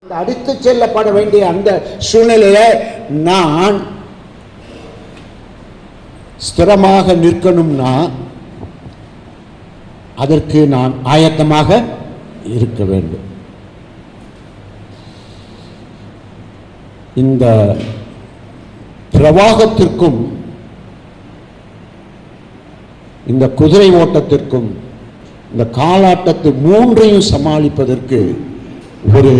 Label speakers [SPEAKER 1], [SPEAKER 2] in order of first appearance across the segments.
[SPEAKER 1] அடித்து செல்லப்பட வேண்டிய அந்த சூழ்நிலையில நான் ஸ்திரமாக நிற்கணும்னா அதற்கு நான் ஆயத்தமாக இருக்க வேண்டும். இந்த பிரவாகத்திற்கும் இந்த குதிரை ஓட்டத்திற்கும் இந்த காலாட்டத்து மூன்றையும் சமாளிப்பதற்கு ஒரு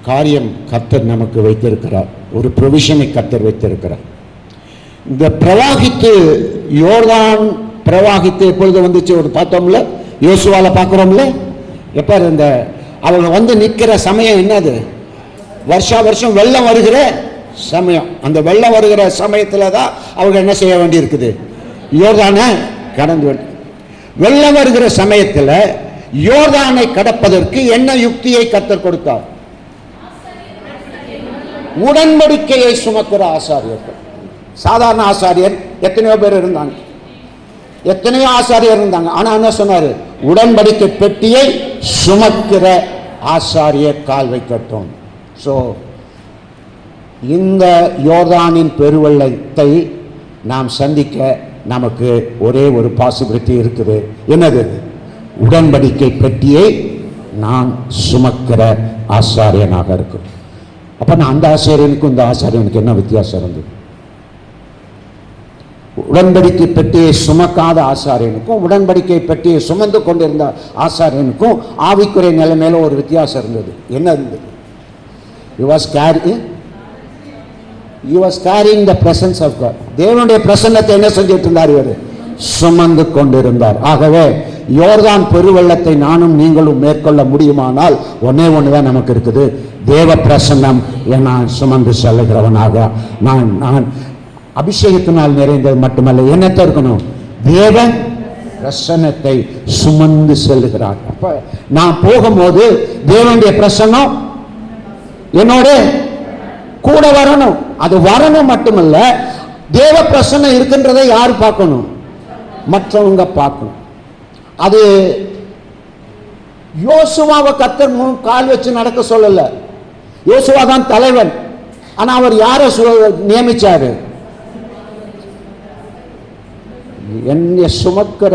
[SPEAKER 1] காரியம் கர்த்தர் நமக்கு வைத்திருக்கிறார். ஒரு ப்ரொவிஷனை கர்த்தர் வைத்திருக்கிறார். இந்த பிரவாகித்து யோர்தான் பிரவாகித்து எப்பொழுது வந்துச்சு ஒரு பார்த்தோம்ல, யோசுவால பார்க்குறோம்ல. எப்ப இந்த அவங்க வந்து நிற்கிற சமயம் என்னது? வருஷம் வெள்ளம் வருகிற சமயம். அந்த வெள்ளம் வருகிற சமயத்தில் தான் அவங்க என்ன செய்ய வேண்டி இருக்குது? யோர்தானை கடந்து. வெள்ளம் வருகிற சமயத்தில் யோர்தானை கடப்பதற்கு என்ன யுக்தியை கர்த்தர் கொடுத்தார்? உடன்படிக்கையை சுமக்கிற ஆசாரியர்கள். சாதாரண ஆசாரியர் எத்தனையோ பேர் இருந்தாங்க, எத்தனையோ ஆசாரியர் இருந்தாங்க. ஆனா என்ன சொன்னாரு? உடன்படிக்கை பெட்டியை சுமக்கிற ஆசாரியர் கால் வைக்கட்டும். ஸோ இந்த யோர்தானின் பெருவெள்ளத்தை நாம் சந்திக்க நமக்கு ஒரே ஒரு பாசிபிலிட்டி இருக்குது. என்னது? உடன்படிக்கை பெட்டியை நான் சுமக்கிற ஆசாரியனாக இருக்கும். அப்ப நான் அந்த ஆசாரியனுக்கும் இந்த ஆசாரியனுக்கு என்ன வித்தியாசம் இருந்தது? உடன்படிக்கை பெட்டியை சுமக்காத ஆசாரியனுக்கும் உடன்படிக்கை பெட்டியை சுமந்து கொண்டிருந்த ஆசாரியனுக்கும் ஆவிக்குறை நிலைமையில ஒரு வித்தியாசம் இருந்தது. என்ன இருந்தது? He was carrying the presence of God. தேவனுடைய பிரசன்னத்தை என்ன செஞ்சிட்டு இருந்தார்? இவர் சுமந்து கொண்டிருந்தார். ஆகவே யோர்தான் பெருவெள்ளத்தை நானும் நீங்களும் மேற்கொள்ள முடியுமானால் ஒன்னே ஒண்ணுதான் நமக்கு இருக்குது. தேவ பிரசன்னம். நான் சுமந்து செல்லுகிறவனாக நான் அபிஷேகத்தினால் நிறைந்தது மட்டுமல்ல, என்னத்தை இருக்கணும்? தேவ பிரசன்னத்தை சுமந்து செல்லுகிறார். அப்ப நான் போகும்போது தேவனுடைய பிரசன்னம் என்னோட கூட வரணும். அது வரணும் மட்டுமல்ல, தேவ பிரசன்னம் இருக்கின்றதை யார் பார்க்கணும்? மற்றவங்க பார்க்கணும். அது யோசுவாவை கர்த்தர் கால் வச்சு நடக்க சொல்லல. யோசுவா தான் தலைவன். ஆனா அவர் யாரை நியமிச்சாரு? என்ன சுமக்கிற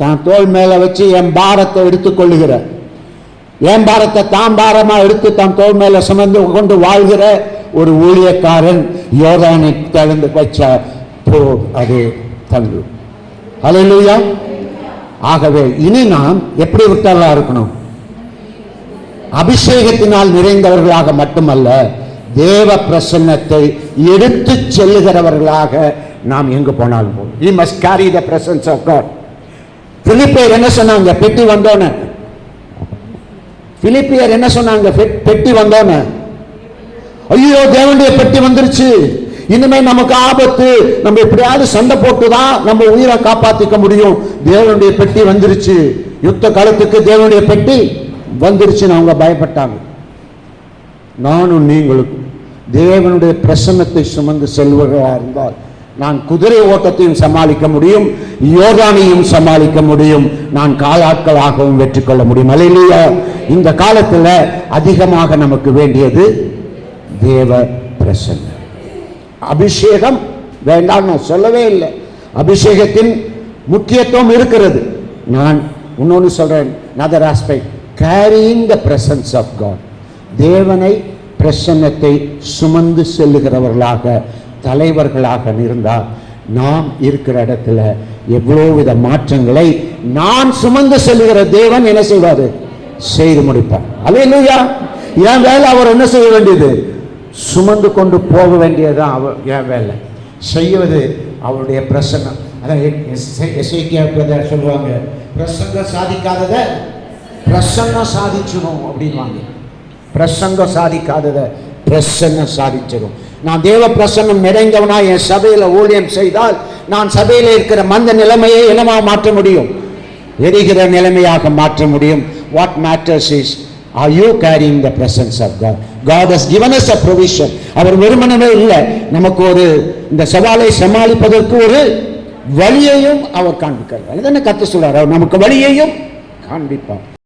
[SPEAKER 1] தான் தோள் மேல வச்சு என் பாரத்தை எடுத்துக்கொள்ளுகிற, என் பாரத்தை தான் பாரமா எடுத்து தன் தோள் மேல சுமந்து கொண்டு வாழ்கிற ஒரு ஊழியக்காரன் யோர்தானை கடந்து வச்ச அது தங்கு. ஹல்லேலூயா. ஆகவே இனி நாம் எப்படி விட்டவர்களா இருக்கணும்? அபிஷேகத்தினால் நிறைந்தவர்களாக மட்டுமல்ல, தேவ பிரசன்னத்தை எடுத்து செல்லுகிறவர்களாக நாம் எங்கு போனாலும் போகும். We must carry the presence of God. பிலிப்பியர் என்ன சொன்னாங்க? பெட்டி வந்தோன்னு. பிலிப்பியர் என்ன சொன்னாங்க? பெட்டி வந்தோன்னு, ஐயோ தேவனுடைய பெட்டி வந்துருச்சு, இனிமே நமக்கு ஆபத்து, நம்ம எப்படியாவது சண்டை போட்டுதான் நம்ம உயிரை காப்பாத்திக்க முடியும். தேவனுடைய பெட்டி வந்துருச்சு, யுத்த காலத்துக்கு தேவனுடைய பெட்டி வந்துருச்சுன்னு அவங்க பயப்பட்டாங்க. நானும் நீங்களும் தேவனுடைய பிரசன்னத்தை சுமந்து செல்வர்களாக இருந்தால் நான் குதிரை ஓட்டத்தையும் சமாளிக்க முடியும், யோர்தானையும் சமாளிக்க முடியும், நான் காலாட்களாகவும் வெற்றி கொள்ள முடியும். அல்லேலூயா. இந்த காலத்துல அதிகமாக நமக்கு வேண்டியது தேவ பிரசன்னம். அபிஷேகம் வேண்டாம் நான் சொல்லவே இல்லை. அபிஷேகத்தின் முக்கியத்துவம் இருக்கிறது. நான் இன்னொன்று சொல்றேன், another aspect, carrying the presence of God. தேவனை பிரசன்னத்தை சுமந்து செல்லுகிறவர்களாக தலைவர்களாக இருந்தால் நாம் இருக்கிற இடத்துல எவ்வளவு வித மாற்றங்களை நான் சுமந்து செல்லுகிற தேவன் என்ன செய்வாரு? செய்து முடிப்பார். அல்லேலூயா. என் வேலை அவர் என்ன செய்ய வேண்டியது? சுமந்து கொண்டு போக வேண்டியதுதான் அவர் என் வேலை. செய்வது அவருடைய பிரசன்னம். அதான் எசேக்கியா சொல்லுவாங்க, பிரசங்கம் சாதிக்காதத பிரசன்னம் சாதிச்சிடும் அப்படின்வாங்க. பிரசங்கம் சாதிக்காதத பிரசன்னம் சாதிச்சிடும். நான் தேவ பிரசன்னம் நிறைந்தவனா என் சபையில ஊழியம் செய்தால் நான் சபையில இருக்கிற மந்த நிலைமையை என்னமா மாற்ற முடியும்? எரிகிற நிலைமையாக மாற்ற முடியும். What matters is, are you carrying the presence of God? God has given us a provision. அவர் வெறுமனவே இல்லை, நமக்கு ஒரு இந்த சவாலை சமாளிப்பதற்கு ஒரு வழியையும் அவர் காண்பிக்கிறார். அதுதானே கர்த்தர் சொல்றார், அவர் நமக்கு வழியையும் காண்பிப்பார்.